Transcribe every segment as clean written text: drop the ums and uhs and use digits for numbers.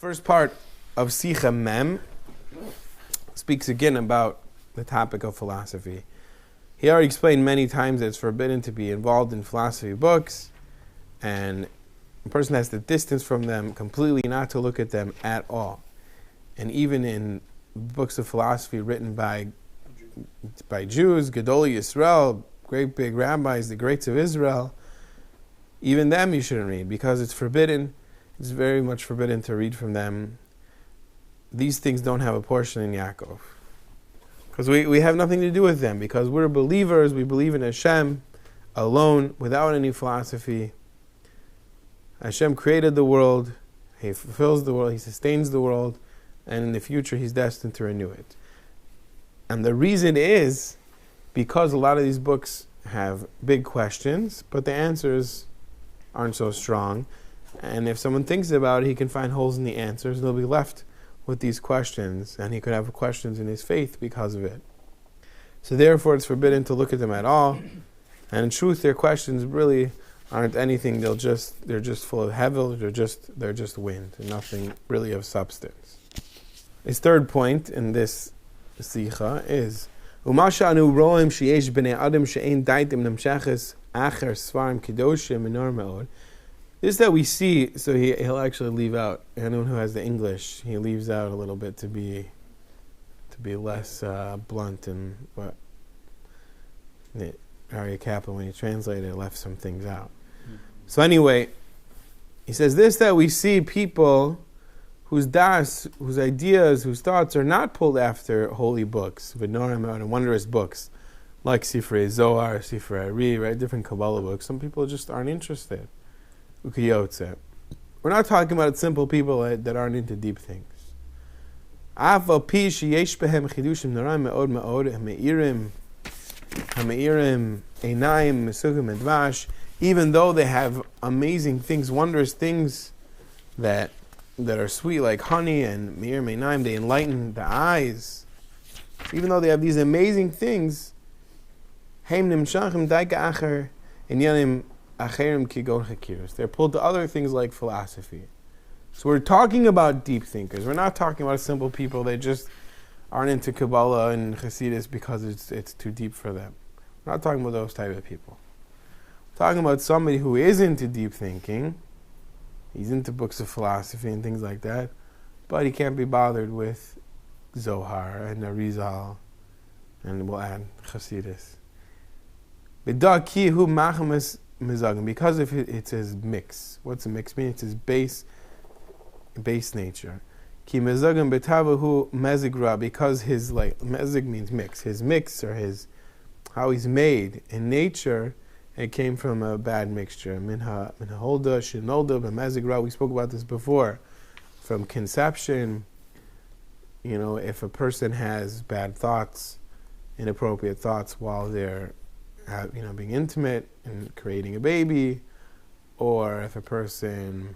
First part of Sicha Mem speaks again about the topic of philosophy. He already explained many times that it's forbidden to be involved in philosophy books, and a person has to distance from them completely, not to look at them at all. And even in books of philosophy written by Jews, Gedolei Yisrael, great big rabbis, the greats of Israel, even them you shouldn't read, because it's forbidden. It's very much forbidden to read from them. These things don't have a portion in Yaakov, because we have nothing to do with them, because we're believers. We believe in Hashem alone, without any philosophy. Hashem created the world, He fulfills the world, He sustains the world, and in the future He's destined to renew it. And the reason is because a lot of these books have big questions, but the answers aren't so strong. And if someone thinks about it, he can find holes in the answers, and they'll be left with these questions, and he could have questions in his faith because of it. So therefore it's forbidden to look at them at all. And in truth, their questions really aren't anything. They're just full of hevel. They're just wind, and nothing really of substance. His third point in this Sicha is Umashanu roim sheyesh bnei adam she'ein daitim nemsheches acher svarim kedoshim minor me'od. This that we see, so he'll actually leave out. Anyone who has the English, he leaves out a little bit to be less blunt, and what Ari Kaplan, when he translated, left some things out. So anyway, he says this, that we see people whose das, whose ideas, whose thoughts are not pulled after holy books, v'norim and wondrous books, like Sifrei Zohar, Sifrei Ari, right, different Kabbalah books. Some people just aren't interested. We're not talking about simple people that aren't into deep things. Even though they have amazing things, wondrous things that are sweet like honey, and meir meinaim, they enlighten the eyes. Even though they have these amazing things, they're pulled to other things like philosophy. So we're talking about deep thinkers. We're not talking about simple people that just aren't into Kabbalah and Hasidus because it's too deep for them. We're not talking about those type of people. We're talking about somebody who is into deep thinking. He's into books of philosophy and things like that, but he can't be bothered with Zohar and Arizal, and we'll add Hasidus. Because of it's his mix. What's a mix mean? It's his base nature. Because his, like, mezig means mix. His mix, or his, how he's made in nature, it came from a bad mixture. Minha holda, shinolda, b'mezig ra. We spoke about this before. From conception, if a person has bad thoughts, inappropriate thoughts while they're being intimate and creating a baby, or if a person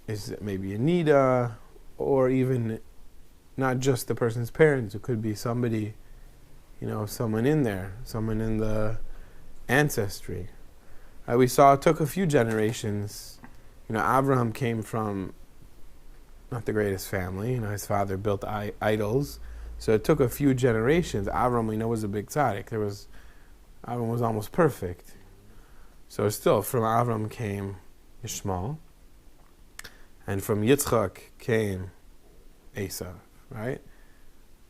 is maybe a nida, or even not just the person's parents, it could be somebody, someone in there, someone in the ancestry. We saw it took a few generations. Abraham came from not the greatest family. His father built idols, so it took a few generations. Abraham, was a big tzaddik. Avram was almost perfect. So still, from Avram came Ishmael, and from Yitzchak came Esau, right?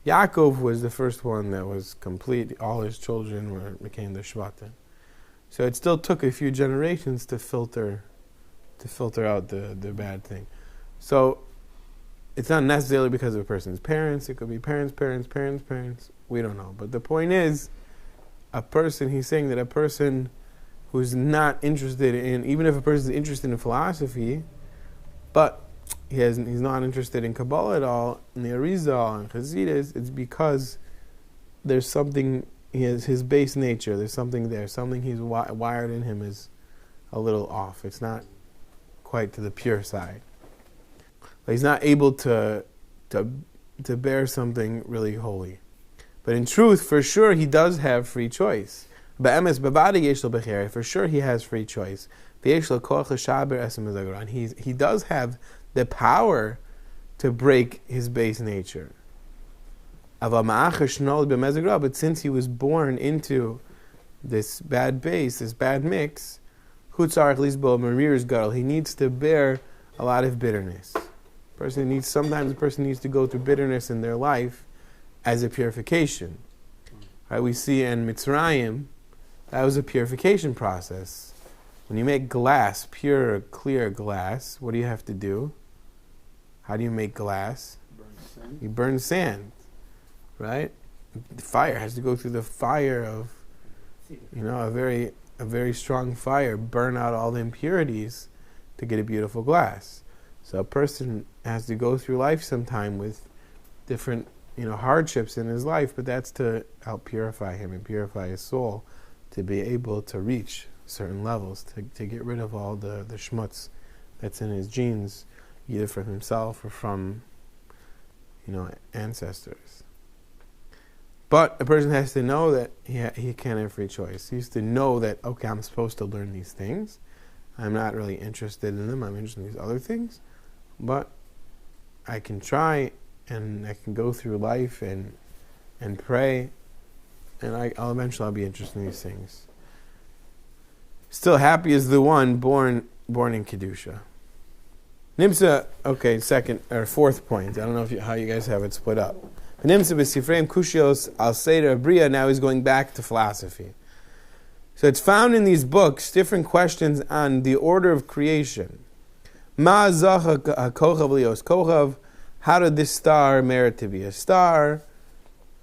Yaakov was the first one that was complete. All his children became the Shvatim. So it still took a few generations to filter out the bad thing. So it's not necessarily because of a person's parents. It could be parents. We don't know. But the point is, he's saying that a person who's not interested in, even if a person is interested in philosophy, but he's not interested in Kabbalah at all, in the Arizal and Chassidus, it's because there's something, his base nature, there's something there, something he's wired in him is a little off. It's not quite to the pure side. But he's not able to bear something really holy. But in truth, for sure, he does have free choice. For sure, he has free choice. He does have the power to break his base nature. But since he was born into this bad base, this bad mix, he needs to bear a lot of bitterness. Sometimes a person needs to go through bitterness in their life as a purification. Right? We see in Mitzrayim, that was a purification process. When you make glass, pure, clear glass, what do you have to do? How do you make glass? You burn sand, right? The fire has to go through the fire of, a very strong fire, burn out all the impurities to get a beautiful glass. So a person has to go through life sometime with different, hardships in his life, but that's to help purify him and purify his soul, to be able to reach certain levels, to get rid of all the schmutz that's in his genes, either from himself or from, ancestors. But a person has to know that he can't have free choice. He has to know that, okay, I'm supposed to learn these things. I'm not really interested in them. I'm interested in these other things. But I can try, and I can go through life and pray, and I'll eventually be interested in these things. Still, happy is the one born in Kedusha. Nimsa, okay, fourth point. I don't know how you guys have it split up. Nimsa b'sifreim kushios al seder abriya. Now he's going back to philosophy. So it's found in these books different questions on the order of creation. Ma zacha kochav lios kochav. How did this star merit to be a star?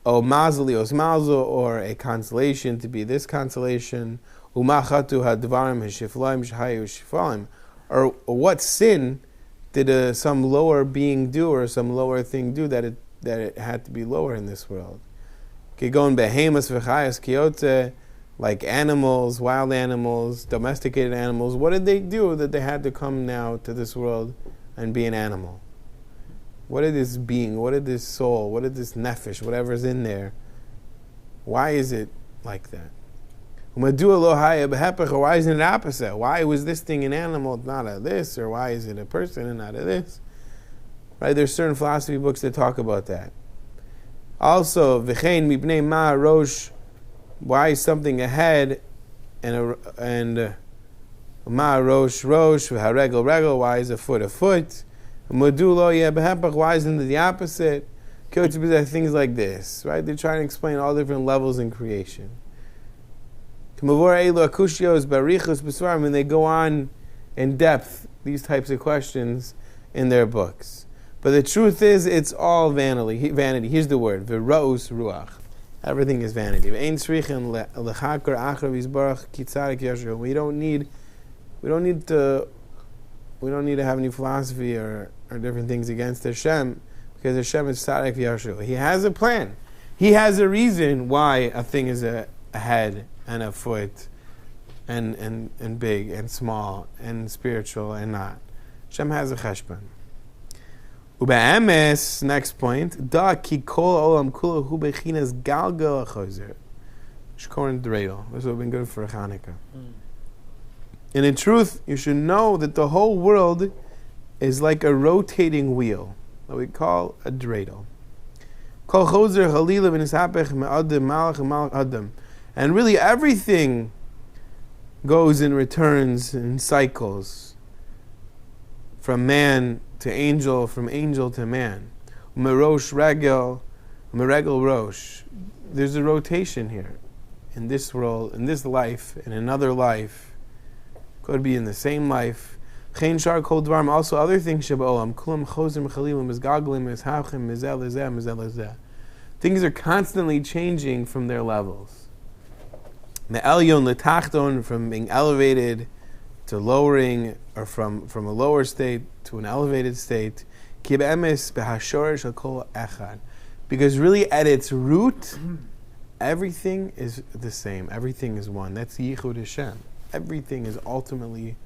O mazel lios mazel, or a constellation to be this constellation. Uma chatu hadvarim hashiflaim shahayu shifalim. Or what sin did some lower being do, or some lower thing do, that it had to be lower in this world? Kigon behemas v'chayas kiyotze, like animals, wild animals, domesticated animals. What did they do that they had to come now to this world and be an animal? What did this being, what did this soul, what did this nefesh, whatever's in there, why is it like that? Why isn't it opposite? Why was this thing an animal, not a this? Or why is it a person and not a this? Right? There's certain philosophy books that talk about that. Also, v'chein mibnei ma rosh, why is something a head and ma rosh v'haregel regel? Why is a foot a foot? Modulo yebehepach, why isn't it the opposite? Things like this, right? They're trying to explain all different levels in creation. When they go on in depth, these types of questions in their books. But the truth is, it's all vanity. Here's the word: v'ra'us ruach. Everything is vanity. We don't need to have any philosophy or different things against Hashem, because Hashem is tzaddik v'yashu. He has a plan. He has a reason why a thing is a head and a foot, and big and small and spiritual and not. Hashem has a cheshbon. Ube'emes, next point, da ki kol olam kula hu bechinas galgal achozer. Shkorin dreidel. This would have been good for Hanukkah. And in truth, you should know that the whole world is like a rotating wheel that we call a dreidel. Kol chozer halila v'nisapech me'adam malach malach adam. And really everything goes and returns in cycles, from man to angel, from angel to man. Merosh regel, meregel rosh. There's a rotation here. In this world, in this life, in another life, could be in the same life. Chein shar kol dvarim, also other things shabolam. Kulam chozim chalilim mizgaglim mizhachim mizel lezeh mizel lezeh. Things are constantly changing from their levels. Me'elyon letachton, from being elevated to lowering, or from a lower state to an elevated state. Ki be'emes behashor shel kol echad. Because really at its root, everything is the same. Everything is one. That's Yichud Hashem. Everything is ultimately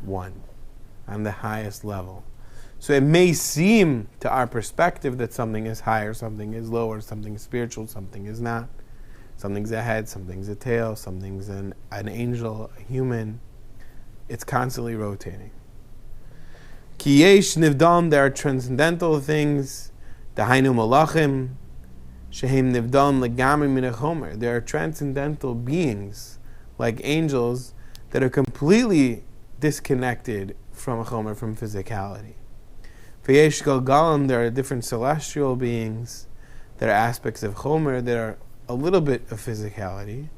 one on the highest level. So it may seem to our perspective that something is higher, something is lower, something is spiritual, something is not. Something's a head, something's a tail, something's an angel, a human. It's constantly rotating. Ki yesh nivdam, there are transcendental things. Dahainu malachim, shehem nivdam legamri min hachomer. There are transcendental beings, like angels, that are completely disconnected from a chomer, from physicality. V'yesh galgalim, there are different celestial beings that are aspects of chomer that are a little bit of physicality.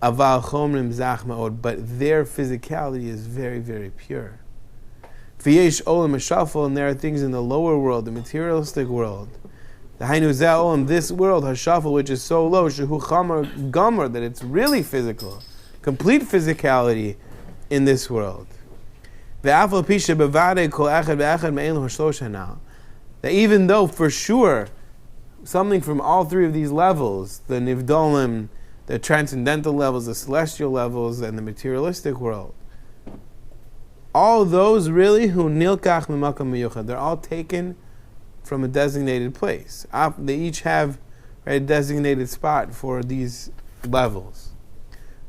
Aval chomrim zach ma'od, but their physicality is very, very pure. V'yesh olam hashafal, and there are things in the lower world, the materialistic world. The hainu zeh olam, this world, hashafal, which is so low, shehu chamar gomer, that it's really physical, complete physicality in this world. Ve'afal pisha bevade kol echad ve'echad me'en hashlosh hanal, that even though for sure something from all three of these levels, the nivdolim, the transcendental levels, the celestial levels, and the materialistic world, all those really who nilkach mimakam miyuchad, they're all taken from a designated place. They each have a designated spot for these levels.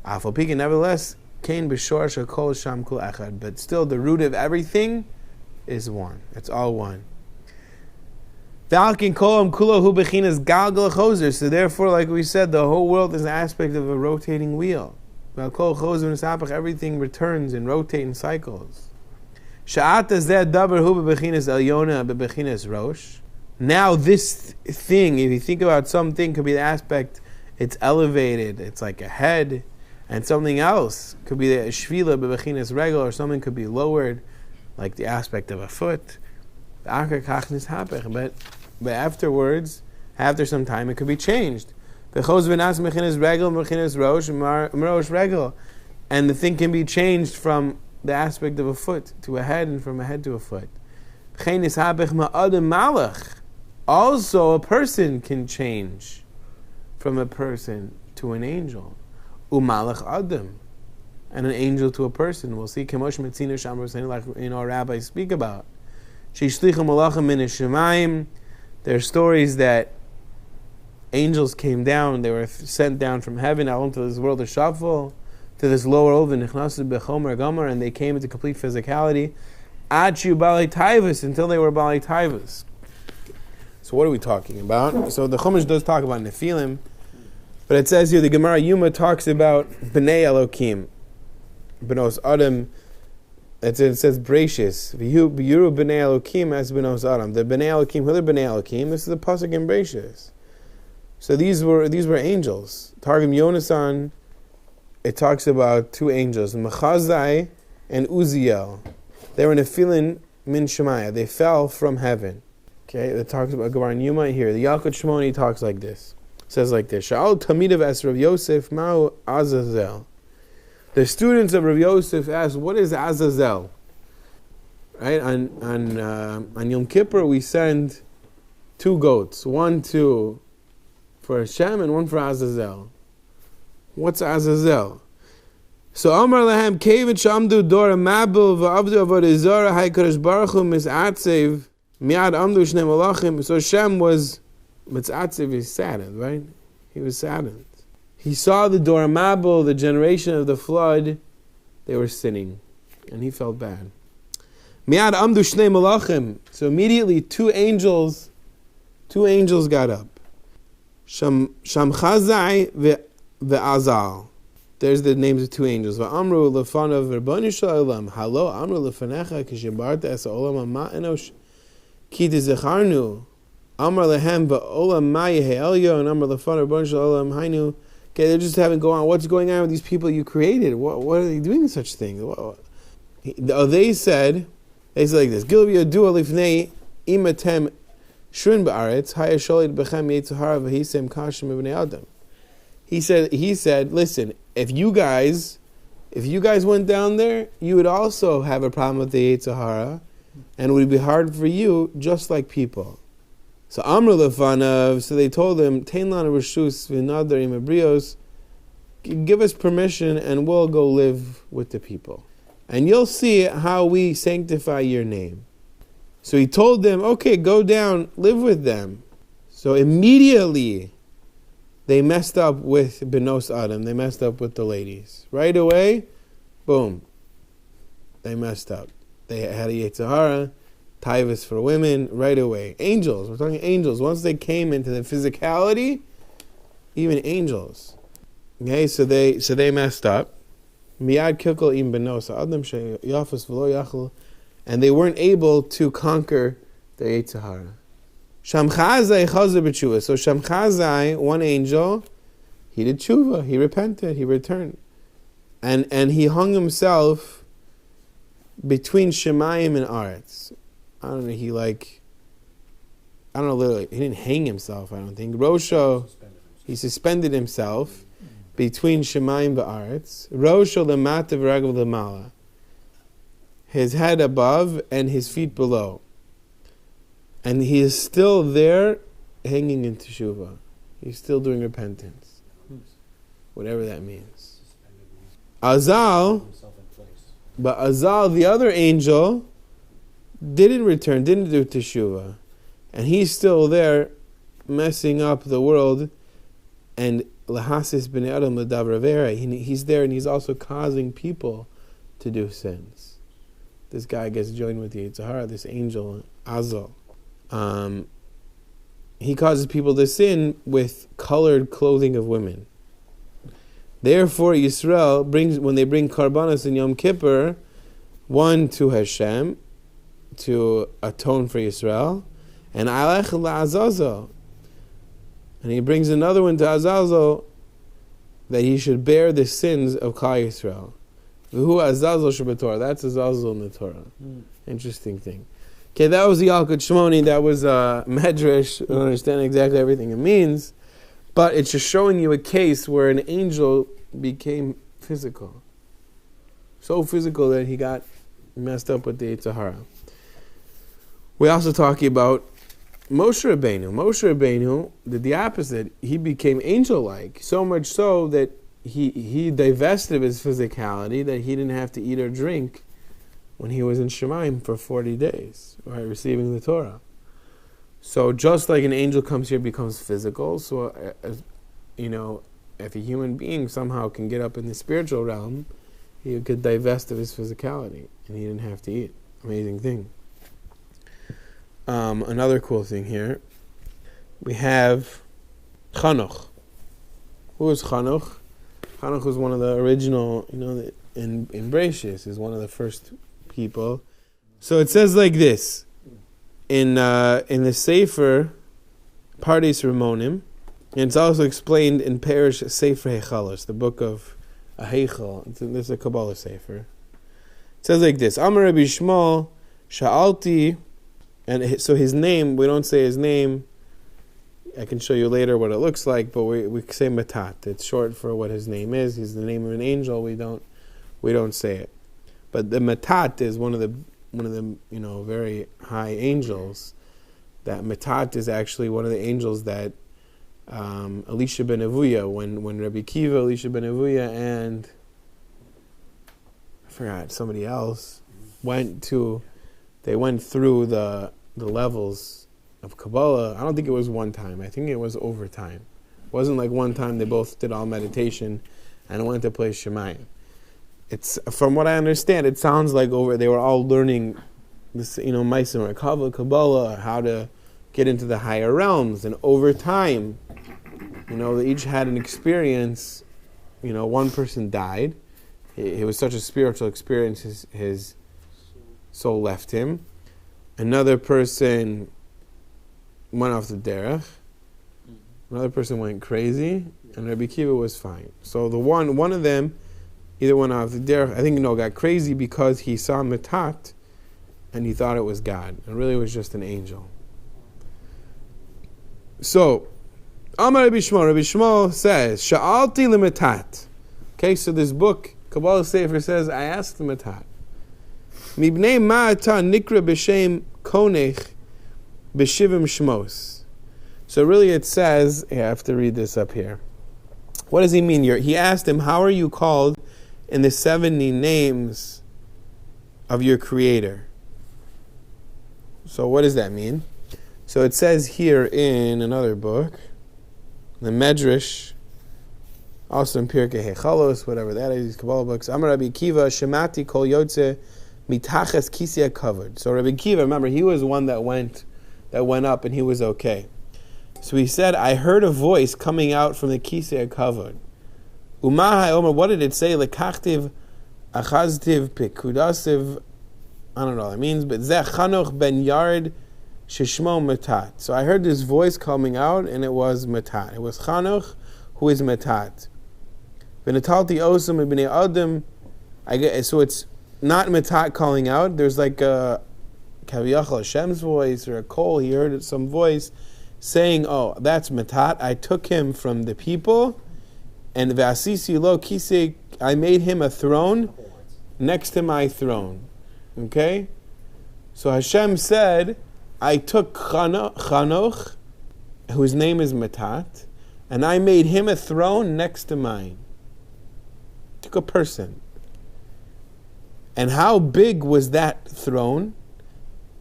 Nevertheless, kain b'shor shekol sham kol echad, but still the root of everything is one. It's all one. So therefore, like we said, the whole world is an aspect of a rotating wheel. Everything returns and rotates in cycles. Now this thing, if you think about something, could be the aspect, it's elevated, it's like a head, and something else could be the shvila bebechinas regel, or something could be lowered, like the aspect of a foot. But afterwards, after some time, it could be changed. And the thing can be changed from the aspect of a foot to a head, and from a head to a foot. Also, a person can change from a person to an angel. And an angel to a person. We'll see, like our rabbis speak about. There are stories that angels came down, they were sent down from heaven out into this world of Shafal, to this lower world, and they came into complete physicality, until they were Balei Taivas. So what are we talking about? So the Chumash does talk about Nephilim, but it says here, the Gemara Yuma talks about Bnei Elokim, Benos Adam. It says Bereishis, V'yuru Bnei Elokim as Benos Adam. The Bnei Elokim, who are Bnei Elokim? This is the pasuk in Bereishis. So these were angels. Targum Yonasan, it talks about two angels, Mechazai and Uziel. They were Nephilim min Shemaya. They fell from heaven. Okay, it talks about Gemara Yuma here. The Yalkut Shmoni talks like this. It says like this: Sha'al Tamidav es Rav Yosef Ma'u Azazel. The students of Rav Yosef asked, "What is Azazel?" Right, on Yom Kippur we send two goats, one for Hashem and one for Azazel. What's Azazel? So Amar Lahem Kevit Shamdu Dora Mabul Va'avdu Avodah Zara Hay Kadosh Baruch Hu Misatzev Miad Amdu Shnei Malachim. So Hashem was Mitzatzev, is saddened, right? He was saddened. He saw the Dora Mabul, the generation of the flood, they were sinning, and he felt bad. Miad Amdu Shnei Malachim. So immediately two angels got up. Shamchazai ve'azal. There's the names of two angels. Va'amru lefanav Rabbanu Shalom. Halo amru lefanecha kishibarta es olam hama enosh ki tizecharnu. Amar lehem va'olam ma yehe'elyo and amru lefanav Rabbanu Shalom hainu. Okay, they're just having go on. What's going on with these people you created? What are they doing such things? They said like this. Gil v'yadua lifnei imatem shrin ba'aretz hayasholid bechem yitzhara v'hisem kashim ibnei adam. He said, listen, if you guys went down there, you would also have a problem with the Yitzhara, and it would be hard for you, just like people. So Amr Lefanav, so they told him, Tein lana reshus v'nadar im abrios, give us permission and we'll go live with the people. And you'll see how we sanctify your name. So he told them, okay, go down, live with them. So immediately, they messed up with Benos Adam. They messed up with the ladies. Right away, boom. They messed up. They had a Yetzirah, taivas for women right away. Angels, we're talking angels. Once they came into the physicality, even angels. Okay, so they messed up. Miyad kilkol im benos adam sheyafos v'lo yachol, and they weren't able to conquer the Yetzer Hara. Shamchazai chazer b'tshuva. So Shamchazai, one angel, he did tshuva, he repented, he returned, and he hung himself between Shemayim and Aretz. I don't know, literally, he didn't hang himself, I don't think. Rosho, he suspended himself between Shemayim and Aretz. Rosho lemata v'ragel lemala. His head above and his feet below. And he is still there, hanging in teshuvah. He's still doing repentance. Whatever that means. Azal, but Azal, the other angel, didn't return, didn't do teshuvah. And he's still there, messing up the world. And lahasis b'nei adam l'davravera. He's there and he's also causing people to do sins. This guy gets joined with the Yetzer Hara, this angel, Azal. He causes people to sin with colored clothing of women. Therefore, Yisrael brings, when they bring karbanos in Yom Kippur, one to Hashem, to atone for Yisrael, and Alech la'Azazel. And he brings another one to Azazel, that he should bear the sins of Klal Yisrael. V'hu Azazel shebetorah. That's Azazel in the Torah. Interesting thing. Okay, that was the Yalkut Shmoni. That was Medrash. I don't understand exactly everything it means, but it's just showing you a case where an angel became physical. So physical that he got messed up with the Yetzer Hara. We're also talking about Moshe Rabbeinu. Moshe Rabbeinu did the opposite. He became angel-like, so much so that he divested of his physicality, that he didn't have to eat or drink when he was in Shemayim for 40 days, right, receiving the Torah. So just like an angel comes here, becomes physical, so if a human being somehow can get up in the spiritual realm, he could divest of his physicality, and he didn't have to eat. Amazing thing. Another cool thing here, we have Chanoch. Who is Chanoch? Chanoch was one of the original, in Beis is one of the first people. So it says like this in the Sefer Pardes Ramonim, and it's also explained in Perish Sefer Hechalos, the book of a Heichal. This is a Kabbalah Sefer. It says like this: Amar Rabbi Shmuel Sha'alti, and so his name, we don't say his name. I can show you later what it looks like, but we say Matata. It's short for what his name is. He's the name of an angel. We don't say it. But the Matata is one of the very high angels. That Matata is actually one of the angels that Elisha ben Avuya, when Rabbi Kiva, Elisha ben Avuya, and I forgot somebody else went through the levels of Kabbalah. I don't think it was one time. I think it was over time. It wasn't like one time they both did all meditation and went to play Shemayim. It's, from what I understand, it sounds like they were all learning this, Meisim or Kabbalah, how to get into the higher realms. And over time, they each had an experience. One person died. It was such a spiritual experience, his soul left him. Another person went off the derech. Another person went crazy, and Rabbi Kiva was fine. So the one of them either went off the derech, I think got crazy because he saw Matat, and he thought it was God. It really was just an angel. So, Amar Rabbi Shmuel says, Sha'alti l'Matat. Okay, so this book, Kabbalah Sefer, says, I asked the Matat. Mibnei ma'ata nikra b'shem konech b'shivim shmos. So really it says, I have to read this up here. What does he mean here? He asked him, how are you called in the 70 names of your Creator? So what does that mean? So it says here in another book, the Medrash, also in Pirkei Hechalos, whatever that is, these Kabbalah books, Amar Rabbi Kiva, Shemati kol yotze Mitachas kisei covered. So Rabbi Kiva, remember, he was one that went up and he was okay. So he said, I heard a voice coming out from the kisei covered. Umahai Omer, what did it say? Lekachtiv, achaztiv, pikudasiv, I don't know what it means, but Zeh Chanoch ben Yard Shishmo Matat. So I heard this voice coming out, and it was Matat. It was Chanoch, who is Matat. V'natalti osam b'nei adam. So it's not Matat calling out. There's like a Kaviyachal Hashem's voice or a Kol. He heard some voice saying, "Oh, that's Matat. I took him from the people, and v'asisi lo kisei. I made him a throne next to my throne." Okay, so Hashem said, "I took Chanoch, whose name is Matat, and I made him a throne next to mine." Took a person. And how big was that throne?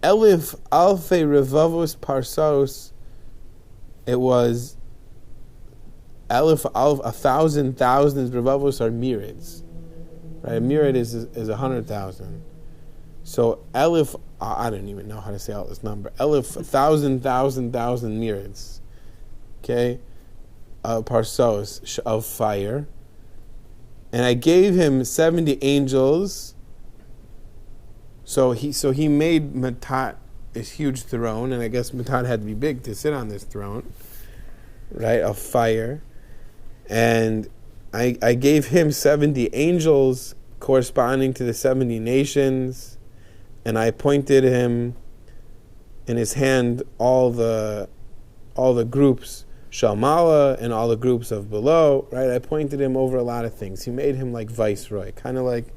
Elif alfei revavos parsos. It was elif alf, 1,000 thousands. Revavos are myriads, right? A myriad is 100,000. So elif, I don't even know how to say all this number. Elif, 1,000 myriads. Okay, parsos of fire. And I gave him 70 angels. So he made Matat this huge throne, and I guess Matat had to be big to sit on this throne, right, of fire. And I gave him 70 angels corresponding to the 70 nations, and I appointed him in his hand all the groups Shalmala and all the groups of below, right? I appointed him over a lot of things. He made him like viceroy, kind of like,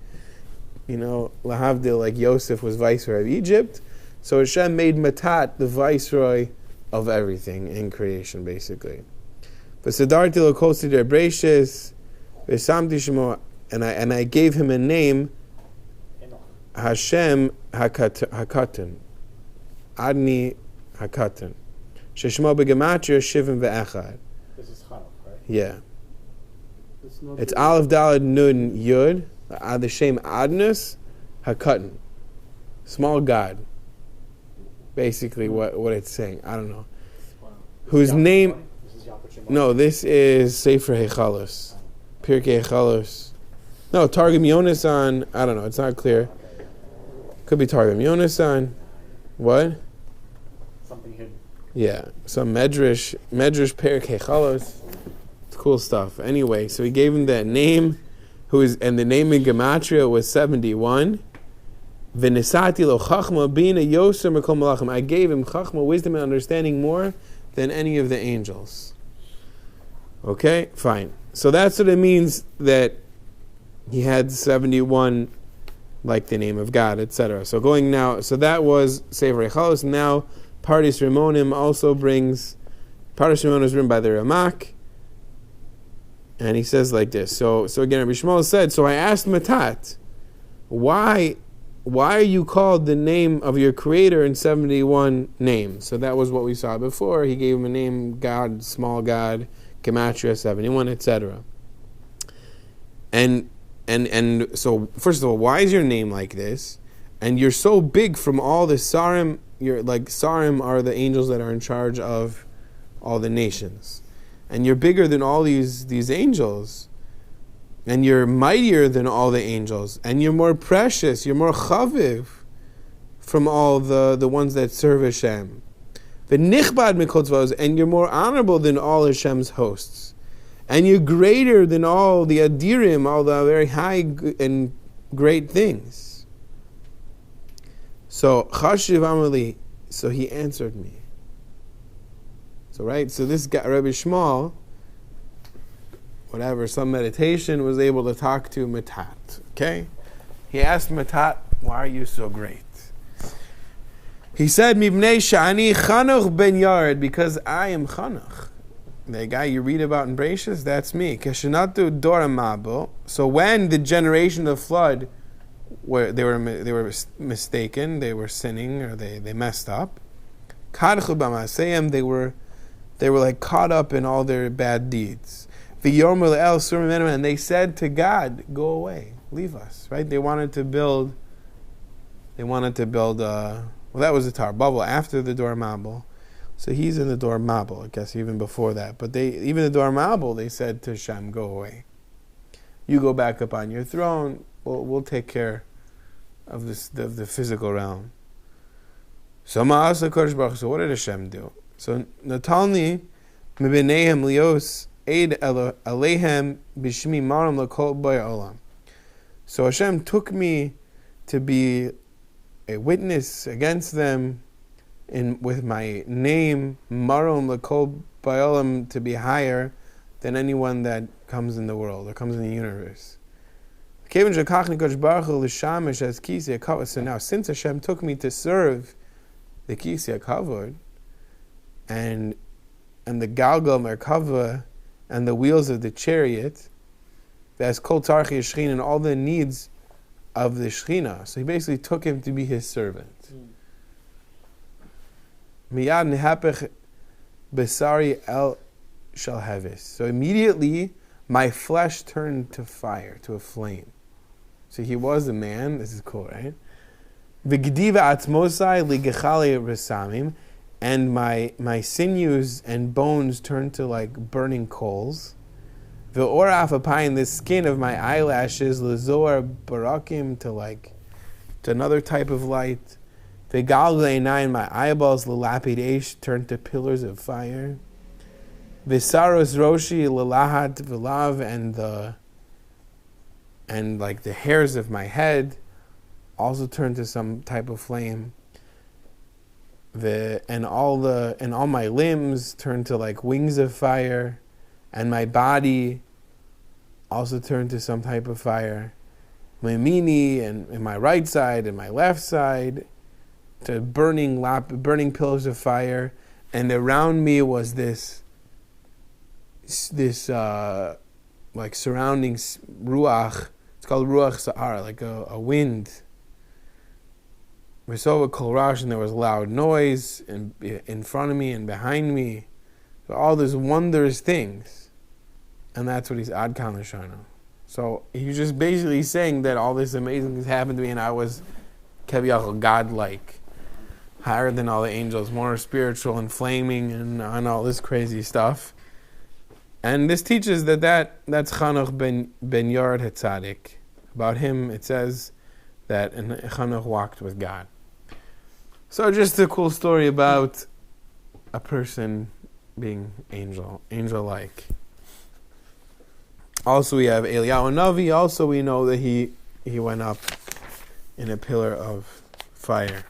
Lahavdil, like Yosef was viceroy of Egypt. So Hashem made Matat the viceroy of everything in creation, basically. V'sadarti lo kol sidrei breishis v'samti shemo, and I gave him a name, Hashem Hakatan, Adni Hakatan. Sheshmo begematria shivim ve'echad. This is Chanukah, right? Yeah. It's Aleph Daled Nun Yud. The Shem Adnus Hakatan. Small God. Basically, what it's saying. I don't know. Wow. Whose name? This is No, this is Sefer Hechalos. Pirkei Hechalos. No, Targum Yonasan. I don't know. It's not clear. Could be Targum Yonasan. What? Something hidden. Yeah, some Medrash Pirkei Hechalos. It's cool stuff. Anyway, so he gave him that name, and the name in Gematria was 71. V'nisati lo Chochma bina yoser mikol malachim. I gave him Chochma, wisdom and understanding more than any of the angels. Okay, fine. So that's what it means that he had 71, like the name of God, etc. So going now, so that was Sefer Hechalos. Now, Pardes Rimonim also brings, Pardes Rimonim is written by the Ramak, and he says like this. So again, Rabbi Shmuel said, so I asked Matat, why are you called the name of your creator in 71 names? So that was what we saw before. He gave him a name, God, small God, Gematria 71, etc. And so first of all, why is your name like this? And you're so big from all the Sarim. You're like, Sarim are the angels that are in charge of all the nations. And you're bigger than all these angels. And you're mightier than all the angels. And you're more precious. You're more chaviv from all the ones that serve Hashem. V'nichbad mikol tzvos, and you're more honorable than all Hashem's hosts. And you're greater than all the adirim, all the very high and great things. So Chashiv Amali, so he answered me. So this guy, Rebbe Shmuel, some meditation, was able to talk to Matat. Okay? He asked Matat, why are you so great? He said, Mibnei Shani Chanoch ben Yared, because I am Chanoch. The guy you read about in Breishis, that's me. Keshenatu Dora Mabo. So when the generation of the flood, where they were mistaken, they were sinning, or they messed up. Kadchu b'maaseyim, they were like caught up in all their bad deeds. V'yormu le'el surah, and they said to God, "Go away, leave us." Right? They wanted to build They wanted to build that was the Tar Bubble after the Dor Mabul. So he's in the Dor Mabul, I guess even before that. But even the Dor Mabul, they said to Hashem, go away. You go back up on your throne. We'll take care of the physical realm. So Ma'asa Kodesh Baruch. So what did Hashem do? So Natalni Mibinehem Lios Eid Alehem Bishmi Maram Lakol Boy Olam. So Hashem took me to be a witness against them with my name, Marom Lakol Boy Olam, to be higher than anyone that comes in the world or comes in the universe. So now, since Hashem took me to serve the Kisei HaKavod and the Galgal Merkava and the wheels of the chariot, that's Kol Tzarchei Shechina and all the needs of the Shechina. So he basically took him to be his servant. Miyad nehapech besari el shalhevis. So immediately my flesh turned to fire, to a flame. So he was a man. This is cool, right? V'gdiva atzmosai ligechale resamim, and my sinews and bones turned to like burning coals. V'oraf apayim, the skin of my eyelashes, lezor barakim, to another type of light. V'gal le'inayin, my eyeballs, l'lapid eish, turned to pillars of fire. V'saros roshi l'lahat v'lav, and like the hairs of my head also turned to some type of flame. And all my limbs turned to like wings of fire, and my body also turned to some type of fire. My mini and my right side and my left side to burning pillars of fire, and around me was this like surrounding ruach. It's called ruach sa'ar, like a wind. We saw a kolrash, and there was loud noise in front of me and behind me. So all these wondrous things, and that's what he's ad kan l'shana. So he's just basically saying that all this amazing things happened to me, and I was keviyachol godlike, higher than all the angels, more spiritual and flaming, and all this crazy stuff. And this teaches that's Chanoch ben Yared Hetzadik. About him, it says that Chanoch walked with God. So just a cool story about a person being angel-like. Also, we have Eliyahu Navi. Also, we know that he went up in a pillar of fire.